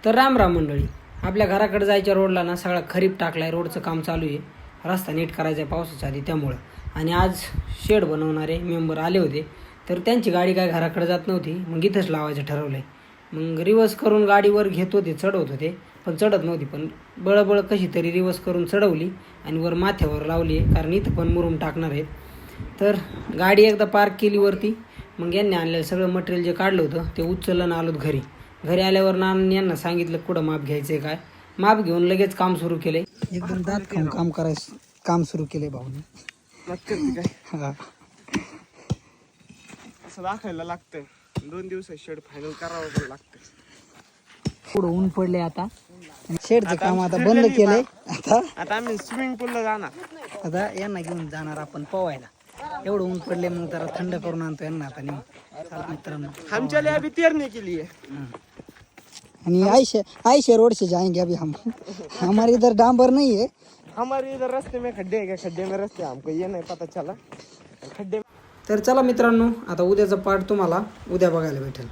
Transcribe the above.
तर राम राम मंडळी, आपल्या घराकडे जायच्या रोडला ना सगळा खरीप टाकलाय. रोडचं काम चालू आहे, रस्ता नीट करायचा आहे पावसाच्या आधी त्यामुळं. आणि आज शेड बनवणारे मेंबर आले होते, तर त्यांची गाडी काय घराकडे जात नव्हती, मग इथंच लावायचं ठरवलं आहे. मग रिवर्स करून गाडीवर घेत होते, चढवत होते, पण चढत नव्हती. पण बळबळ कशी तरी रिवर्स करून चढवली आणि वर माथ्यावर लावली आहे, कारण इथं पण मुरुम टाकणार आहेत. तर गाडी एकदा पार्क केली वरती, मग यांनी आणलेलं सगळं मटेरियल जे काढलं होतं ते उचललं ना आलोत घरी. घरी आल्यावर नानांनी यांना सांगितलं कुठं माप घ्यायचं आहे काय. माप घेऊन लगेच काम सुरू केले. एकदम दात खाऊन काम करायचं काम सुरू केले भाऊने. काय असं दाखवायला लागतं, 2 दिवस शेड फायनल करावं पण लागतं. पुढं ऊन पडले आता, शेडचं काम आता बंद केलंय. आता आम्ही स्विमिंग पूलला जाणार. आता यांना घेऊन जाणार आपण पोवायला. एवढं ऊन पडले, मग जरा थंड करून आणतो यांना आता नेऊन. चला मित्रांनो, आमच्या लिए अभी तैरने के लिए. आणि आयशे रोड से जाएंगे अभी हम. हमारे इधर डांबर नहीं है. हमारे इधर रस्ते में खड्डे है क्या? खड्डे में रस्ते हमको ये नहीं पता चला. खड्डे. तर चला मित्रांनो, आता उद्याचा पार्ट तुम्हाला उद्या बघायला भेटेल.